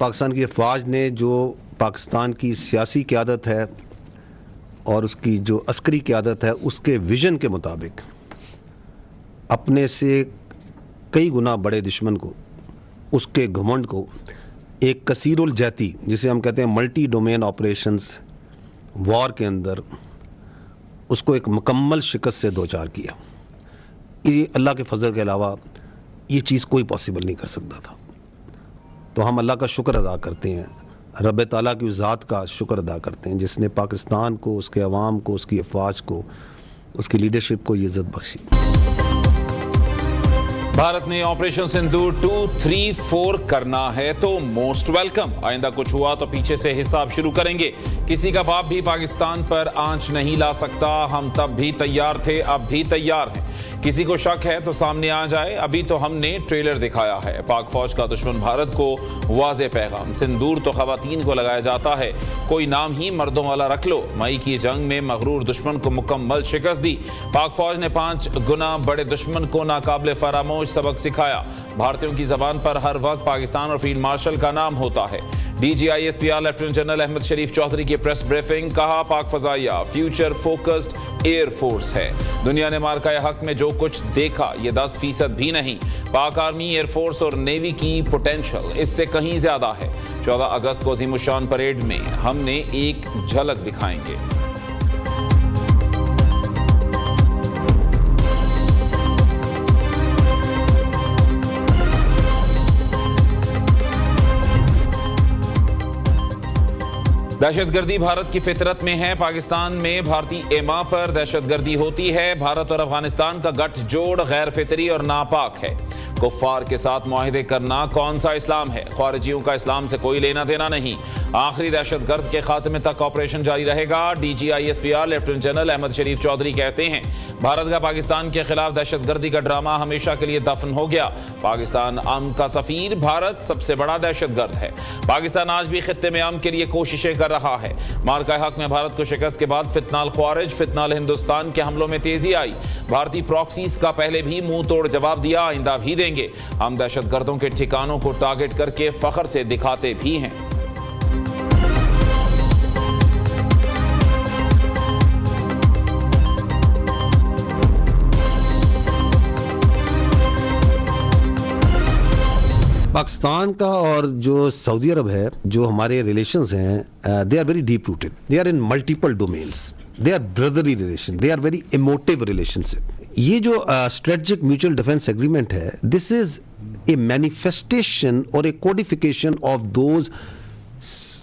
पाकिस्तान की फ़ौज ने जो पाकिस्तान की सियासी क़यादत है और उसकी जो अस्करी क़यादत है उसके विज़न के मुताबिक अपने से कई गुना बड़े दुश्मन को, उसके घमंड को एक कसीरुल जहती, जिसे हम कहते हैं मल्टी डोमेन ऑपरेशंस वॉर के अंदर, उसको एक मुकम्मल शिकस्त से दो चार किया। ये अल्लाह के फजल के अलावा ये चीज़ कोई पॉसिबल नहीं कर सकता था। तो हम अल्लाह का शुक्र अदा करते हैं, रब ताला की उस ज़ात का शुक्र अदा करते हैं जिसने पाकिस्तान को, उसके अवाम को, उसकी अफवाज को, उसकी लीडरशिप को ये इज़्ज़त बख्शी। भारत ने ऑपरेशन सिंदूर 2, 3, 4 करना है तो मोस्ट वेलकम। आइंदा कुछ हुआ तो पीछे से हिसाब शुरू करेंगे। किसी का बाप भी पाकिस्तान पर आंच नहीं ला सकता। हम तब भी तैयार थे, अब भी तैयार हैं। किसी को शक है तो सामने आ जाए। अभी तो हमने ट्रेलर दिखाया है। पाक फौज का दुश्मन भारत को वाज़े पैगाम, सिंदूर तो खवातीन को लगाया जाता है, कोई नाम ही मर्दों वाला रख लो। मई की जंग में मगरूर दुश्मन को मुकम्मल शिकस्त दी। पाक फौज ने 5 गुना बड़े दुश्मन को नाकाबिले फरामोश सबक सिखाया। भारतीयों की जबान पर हर वक्त पाकिस्तान और फील्ड मार्शल का नाम होता है। DGISPR lieutenant general Ahmed Sharif Chaudhary की प्रेस ब्रीफिंग, कहा पाक फजाइया फ्यूचर फोकस्ड एयर फोर्स है। दुनिया ने मार्का हक में जो कुछ देखा ये 10% भी नहीं। पाक आर्मी, एयरफोर्स और नेवी की पोटेंशियल इससे कहीं ज्यादा है। 14 अगस्त को अज़ीमुश्शान परेड में हमने एक झलक दिखाएंगे। दहशतगर्दी भारत की फितरत में है। पाकिस्तान में भारतीय एमा पर दहशतगर्दी होती है। भारत और अफगानिस्तान का गठजोड़ गैर फितरी और नापाक है। कुफ्फार के साथ मुआहिदे करना कौन सा इस्लाम है? ख्वारिजियों का इस्लाम से कोई लेना देना नहीं। आखिरी दहशतगर्द के खात्मे तक ऑपरेशन जारी रहेगा। DGISPR lieutenant general Ahmed Sharif Chaudhary कहते हैं भारत का पाकिस्तान के खिलाफ दहशतगर्दी का ड्रामा हमेशा के लिए दफन हो गया। पाकिस्तान अमन का सफीर, भारत सबसे बड़ा दहशतगर्द है। पाकिस्तान आज भी खित्ते में अमन के लिए कोशिशें कर रहा है। मार्का हक में भारत को शिकस्त के बाद फितनाल ख्वारिज, फितनाल हिंदुस्तान के हमलों में तेजी आई। भारतीय प्रॉक्सीज का पहले भी मुंह तोड़ जवाब दिया, आइंदा भी देंगे। हम दहशतगर्दों के ठिकानों को टारगेट करके फख्र से दिखाते भी हैं। पाकिस्तान का और जो सऊदी अरब है, जो हमारे रिलेशंस हैं, they are very deep rooted, they are in multiple domains, they are brotherly relation, they are very emotive relationship. ये जो स्ट्रेटेजिक म्यूचुअल डिफेंस एग्रीमेंट है, दिस इज ए मैनिफेस्टेशन और a codification of those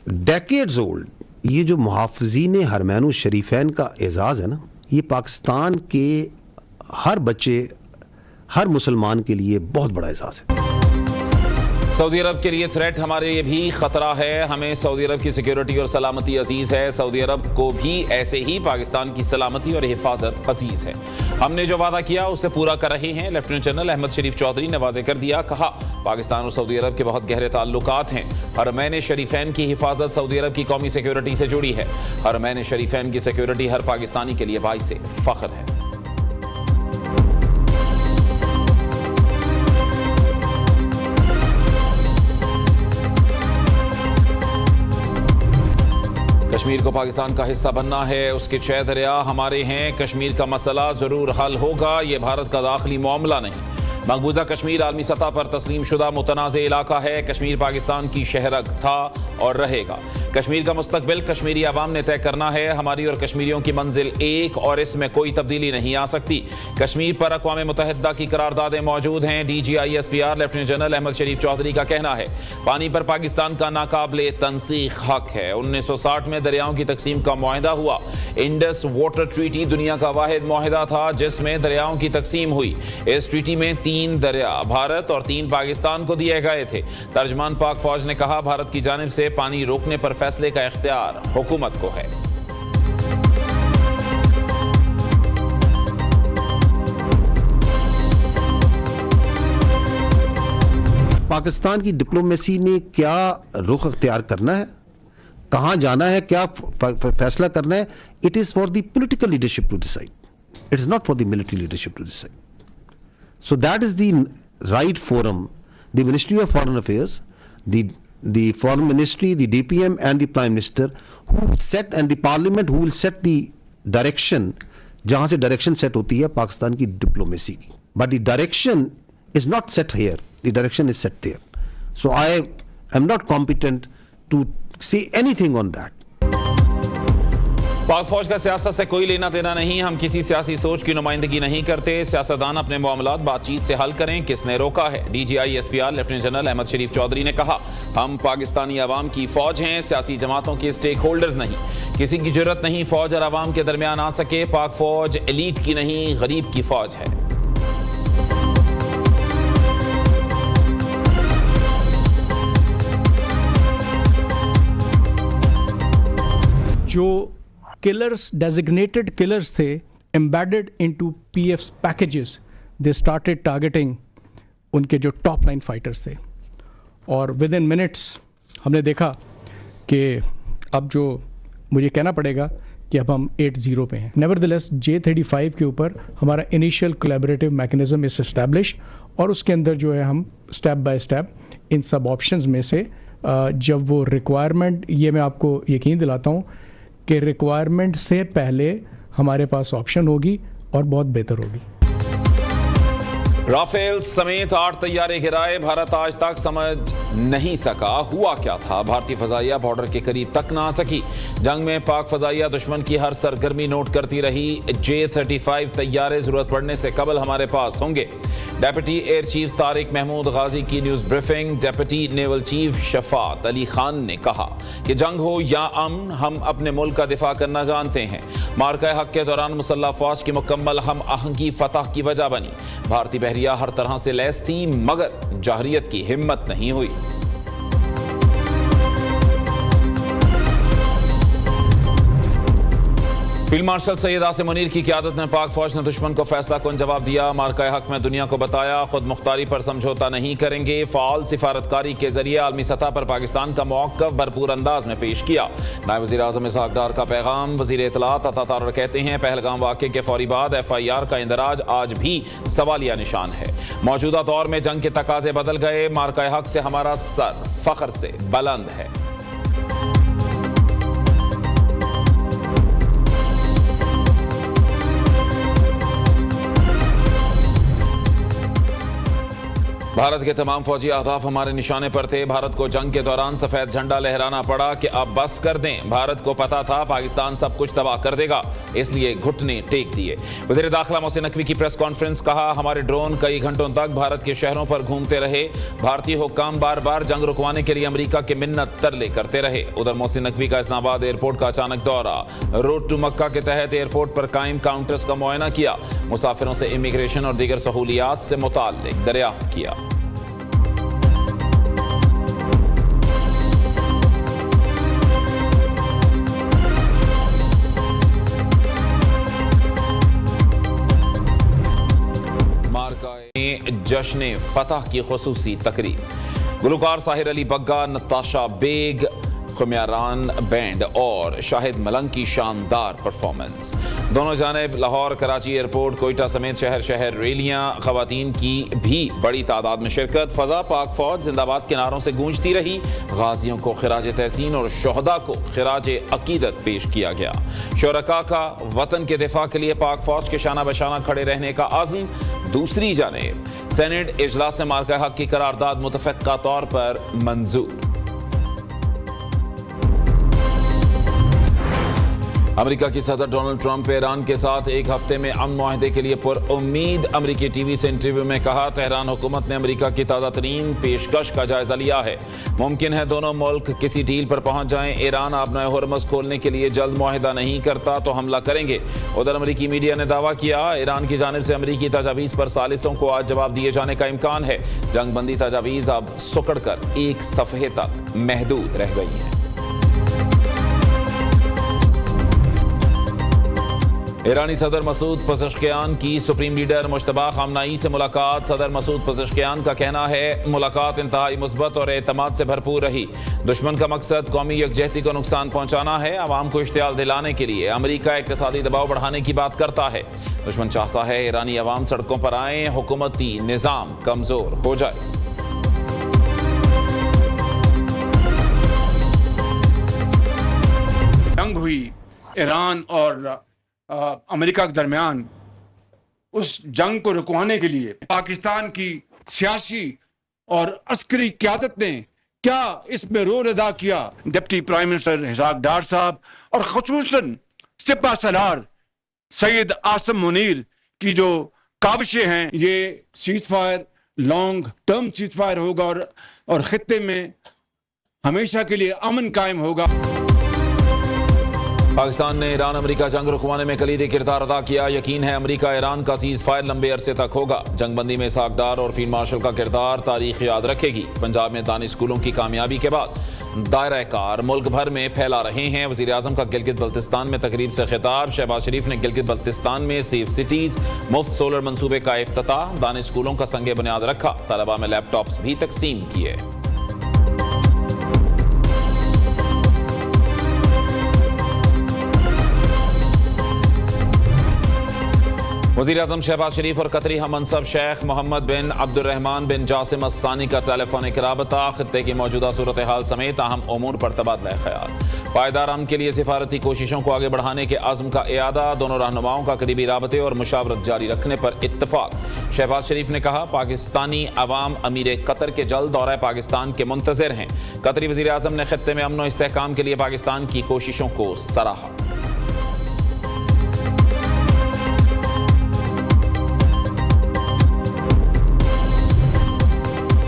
decades old. ये जो मुहाफ़िज़ीन हरमैन शरीफैन का एजाज़ है ना, ये पाकिस्तान के हर बच्चे, हर मुसलमान के लिए बहुत बड़ा एजाज़ है। सऊदी अरब के लिए थ्रेट हमारे लिए भी खतरा है। हमें सऊदी अरब की सिक्योरिटी और सलामती अजीज है। सऊदी अरब को भी ऐसे ही पाकिस्तान की सलामती और हिफाजत अजीज है। हमने जो वादा किया उसे पूरा कर रहे हैं। लेफ्टिनेंट जनरल अहमद शरीफ चौधरी ने वाज़ेह कर दिया, कहा पाकिस्तान और सऊदी अरब के बहुत गहरे ताल्लुकात हैं। हरमैन शरीफैन की हिफाजत सऊदी अरब की कौमी सिक्योरिटी से जुड़ी है। हरमैन शरीफैन की सिक्योरिटी हर पाकिस्तानी के लिए बाइस फख्र है। कश्मीर को पाकिस्तान का हिस्सा बनना है, उसके 6 दरिया हमारे हैं। कश्मीर का मसला जरूर हल होगा, ये भारत का दाखिली मामला नहीं। मकबूजा कश्मीर आलमी सतह पर तस्लीम शुदा मुतनाज़ इलाका है। कश्मीर पाकिस्तान की शहरग था और रहेगा। कश्मीर का मुस्तकबिल कश्मीरी अवाम ने तय करना है। हमारी और कश्मीरियों की मंजिल एक और इसमें कोई तब्दीली नहीं आ सकती। कश्मीर पर अक़वाम मुत्तहिदा की करारदादें मौजूद हैं। DGISPR lieutenant general Ahmed Sharif Chaudhary का कहना है पानी पर पाकिस्तान का नाकाबिले तनसीख हक है। 1960 में दरियाओं की तकसीम का मुआहिदा हुआ। इंडस वाटर ट्रीटी दुनिया का वाहिद मुआहिदा था जिसमें दरियाओं की तकसीम हुई। इस ट्रीटी में 3 दरिया भारत और 3 पाकिस्तान को दिए गए थे। तर्जमान पाक फौज ने कहा भारत की जानिब से पानी रोकने पर फैसले का इख्तियार हुकूमत को है। पाकिस्तान की डिप्लोमेसी ने क्या रुख अख्तियार करना है, कहां जाना है, क्या फैसला करना है, it is for the political leadership to decide, it is not for the military leadership to decide. So that is the right forum. The Ministry of Foreign Affairs, the the Foreign Ministry, the DPM and the Prime Minister who set, and the Parliament who will set the direction, जहाँ से direction set होती है पाकिस्तान की diplomacy की. But the direction is not set here. The direction is set there. So I am not competent to say anything on that. पाक फौज का सियासत से कोई लेना देना नहीं, हम किसी सियासी सोच की नुमाइंदगी नहीं करते, सियासतदान अपने मामलात बातचीत से हल करें, किसने रोका है? DGI SPR lieutenant general Ahmed Sharif Chaudhry ने कहा, हम पाकिस्तानी अवाम की फौज हैं, सियासी जमातों के स्टेक होल्डर्स नहीं, किसी की जरूरत नहीं फौज और अवाम के दरमियान आ सके, पाक फौज एलीट की नहीं गरीब की फौज है। जो killers, designated killers थे embedded into PF's packages, they started targeting उनके जो टॉप लाइन फाइटर्स थे और विद इन मिनट्स हमने देखा कि अब जो मुझे कहना पड़ेगा कि अब हम 8-0 पे हैं। नेवरदलेस J-35 के ऊपर हमारा initial collaborative mechanism is establish और उसके अंदर जो है हम स्टेप बाय स्टेप इन सब ऑप्शंस में से जब वो रिक्वायरमेंट, ये मैं आपको यकीन दिलाता हूँ कि रिक्वायरमेंट से पहले हमारे पास ऑप्शन होगी और बहुत बेहतर होगी। राफेल समेत 8 तैयारे गिराए, भारत आज तक समझ नहीं सका हुआ क्या था, भारतीय फजाइया बॉर्डर के करीब तक ना आ सकी, जंग में पाक फजाइया दुश्मन की हर सरगर्मी नोट करती रही, J-35 तैयारे जरूरत पड़ने से कबल हमारे पास होंगे। Deputy air chief Tariq Mahmood Ghazi की news briefing, deputy naval chief Shafat Ali Khan ने कहा कि जंग हो या अमन, हम अपने मुल्क का दिफा करना जानते हैं, मार्का हक के दौरान मुसल्लह फौज की मुकम्मल हम आहंगी फतह की वजह बनी, भारतीय बहरिया हर तरह से लैस थी मगर जाहरियत की हिम्मत नहीं हुई। फील्ड मार्शल सैयद आसिम मुनीर की क़यादत में पाक फौज ने दुश्मन को फैसला कुन जवाब दिया, मार्का हक में दुनिया को बताया खुद मुख्तारी पर समझौता नहीं करेंगे, फ़ाल सिफारतकारी के जरिए आलमी सतह पर पाकिस्तान का मौक़िफ़ भरपूर अंदाज में पेश किया। नायब वज़ीर आज़म इसहाक़ डार का पैगाम, वज़ीर इत्तलात अता तारर कहते हैं पहलगाम वाक़े के फौरी बाद FIR का इंदराज आज भी सवालिया निशान है, मौजूदा दौर में जंग के तकाज़े बदल गए, मार्का हक से हमारा सर फ़ख्र से बुलंद है। भारत के तमाम फौजी अहदाफ हमारे निशाने पर थे, भारत को जंग के दौरान सफेद झंडा लहराना पड़ा कि अब बस कर दें, भारत को पता था पाकिस्तान सब कुछ तबाह कर देगा, इसलिए घुटने टेक दिए। वज़ीर दाखिला मोहसिन नकवी की प्रेस कॉन्फ्रेंस, कहा हमारे ड्रोन कई घंटों तक भारत के शहरों पर घूमते रहे, भारतीय हुक्काम बार बार जंग रुकवाने के लिए अमेरिका के मिन्नत तरले करते रहे। उधर मोहसिन नकवी का इस्लामाबाद एयरपोर्ट का अचानक दौरा, रोड टू मक्का के तहत एयरपोर्ट पर कायम काउंटर्स का मुआयना किया, मुसाफिरों से इमिग्रेशन और दीगर सहूलियात से मुताल्लिक दरियाफ्त किया। जश्न फतह की खुसूसी तकरीब, गुलकार साहिर अली बग्गा, नताशा बेग, खुम्यारान बैंड और शाहिद मलंग की शानदार परफॉर्मेंस। दोनों जानिब लाहौर, कराची एयरपोर्ट, कोयटा समेत शहर शहर रैलियां, खवातीन की भी बड़ी तादाद में शिरकत, फजा पाक फौज जिंदाबाद के नारों से गूंजती रही, गाजियों को खिराज तहसीन और शोहदा को खिराज अकीदत पेश किया गया। शुरका का वतन के दिफा के लिए पाक फौज के शाना बशाना खड़े रहने का आज़म। दूसरी जानिब सेनेट इजलास से मार्का हक की करारदाद मुतफ़क्का तौर पर मंजूर। अमेरिका की सदर डोनाल्ड ट्रंप ईरान के साथ एक हफ्ते में अमन मुआहदे के लिए पुरउम्मीद। अमेरिकी टीवी से इंटरव्यू में कहा, तेहरान हुकूमत ने अमेरिका की ताज़ा तरीन पेशकश का जायजा लिया है, मुमकिन है दोनों मुल्क किसी डील पर पहुंच जाएं। ईरान अपना हुरमस खोलने के लिए जल्द मुआहदा नहीं करता तो हमला करेंगे। उधर अमेरिकी मीडिया ने दावा किया, ईरान की जानिब से अमेरिकी तजावीज़ पर सालिसों को आज जवाब दिए जाने का इम्कान है। जंग बंदी तजावीज़ अब सुकड़ कर एक सफ़हे तक महदूद रह गई हैं। ईरानी सदर मसूद पज़ेश्कियान की सुप्रीम लीडर मुश्तबा खामनाई से मुलाकात। सदर मसूद पज़ेश्कियान का कहना है, मुलाकात इंतहाई मुस्बत और एतमाद से भरपूर रही। दुश्मन का मकसद कौमी यकजहती को नुकसान पहुंचाना है। आवाम को इश्तियाल दिलाने के लिए अमेरिका इक़्तिसादी दबाव बढ़ाने की बात करता है। दुश्मन चाहता है ईरानी अवाम सड़कों पर आए, हुकूमती निज़ाम कमज़ोर हो जाए। ईरान और अमेरिका के दरमियान उस जंग को रुकवाने के लिए पाकिस्तान की सियासी और अस्करी क़यादत ने क्या इसमें रोल अदा किया। डिप्टी प्राइम मिनिस्टर इसहाक डार साहब और ख़ुसूसन सिपा सलार सैयद आसिम मुनीर की जो काविशें हैं, ये seize fire long term seize fire होगा और ख़ित्ते में हमेशा के लिए अमन कायम होगा। पाकिस्तान ने ईरान अमेरिका जंग रुकवाने में कलीदी किरदार अदा किया। यकीन है अमेरिका ईरान का सीज फायर लंबे अरसे तक होगा। जंगबंदी में इसहाक डार और फील्ड मार्शल का किरदार तारीख याद रखेगी। पंजाब में दानिश स्कूलों की कामयाबी के बाद दायरा कार मुल्क भर में फैला रहे हैं। वज़ीर आज़म का गिलगित बल्तिस्तान में तकरीब से खिताब। शहबाज शरीफ ने गिलगित बल्तिस्तान में सेफ सिटीज मुफ्त सोलर मंसूबे का इफ्तिताह। दानिश स्कूलों का संगे बुनियाद रखा। तलबा में लैपटॉप्स भी तकसीम किए। वज़ीर आज़म शहबाज शरीफ और कतरी हममनसब शेख मोहम्मद बिन अब्दुर्रहमान बिन जासिम अस्सानी का टेलीफोनिक राबता। खित्ते की मौजूदा सूरत हाल समेत अहम उमूर पर तबादला ख्याल। पायदार अमन के लिए सिफारती कोशिशों को आगे बढ़ाने के आज़म का इयादा। दोनों रहनुमाओं का करीबी राबते और मुशावरत जारी रखने पर इत्तफाक। शहबाज शरीफ ने कहा, पाकिस्तानी अवाम अमीर कतर के जल्द दौरा पाकिस्तान के मुंतज़िर हैं। कतरी वज़ीर आज़म ने खित्ते में अमन और इस्तेहकाम के लिए पाकिस्तान की कोशिशों को सराहा।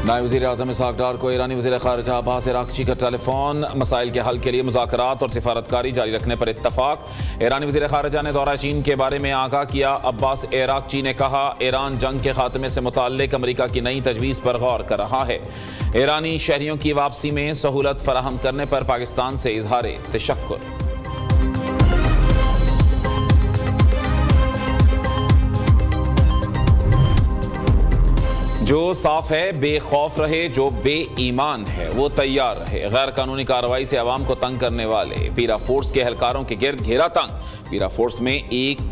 नायब वज़ीर आज़म इसहाक डार को ईरानी वज़ीर ख़ारिजा अब्बास इराक़ची का टेलीफोन। मसाइल के हल के लिए मुज़ाकरात और सिफारतकारी जारी रखने पर इत्तफाक। ईरानी वज़ीर ख़ारिजा ने दौरा चीन के बारे में आगाह किया। अब्बास इराक़ची ने कहा, ईरान जंग के खात्मे से मुताल्लिक़ अमेरिका की नई तजवीज़ पर गौर कर रहा है। ईरानी शहरियों की वापसी में सहूलत फराहम करने पर पाकिस्तान से इज़हार तशक्कुर। जो साफ है बेखौफ रहे, जो बेईमान है वो तैयार रहे। गैर कानूनी कार्रवाई से आवाम को तंग करने वाले पीरा फोर्स के एहलकारों के गिर्द घेरा तंग। पीरा फोर्स में एक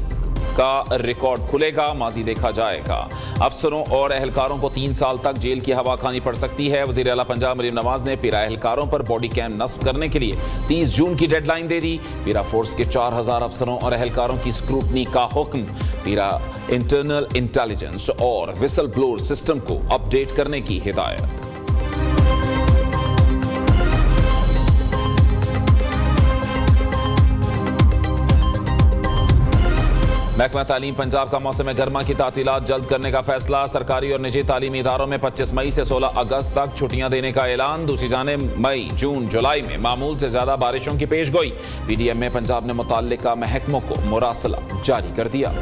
का रिकॉर्ड खुलेगा, माजी देखा जाएगा। अफसरों और एहलकारों को 3 साल तक जेल की हवा खानी पड़ सकती है। वज़ीर आला पंजाब मरीम नवाज ने पीरा एहलकारों पर बॉडी कैम नस्ब करने के लिए 30 जून की डेडलाइन दे दी। पीरा फोर्स के 4000 अफसरों और एहलकारों की स्क्रूटनी का हुक्म। पीरा इंटरनल इंटेलिजेंस और विसल ब्लोअर सिस्टम को अपडेट करने की हिदायत। महकमा तालीम पंजाब का मौसम गर्मा की तातीलात जल्द करने का फैसला। सरकारी और निजी तालीमी इदारों में 25 मई से 16 अगस्त तक छुट्टियां देने का ऐलान। दूसरी जानिब मई, जून, जुलाई में मामूल से ज्यादा बारिशों की पेशगोई। पीडीएम में पंजाब ने मुताल्लिका महकमों को मुरासला जारी कर दिया।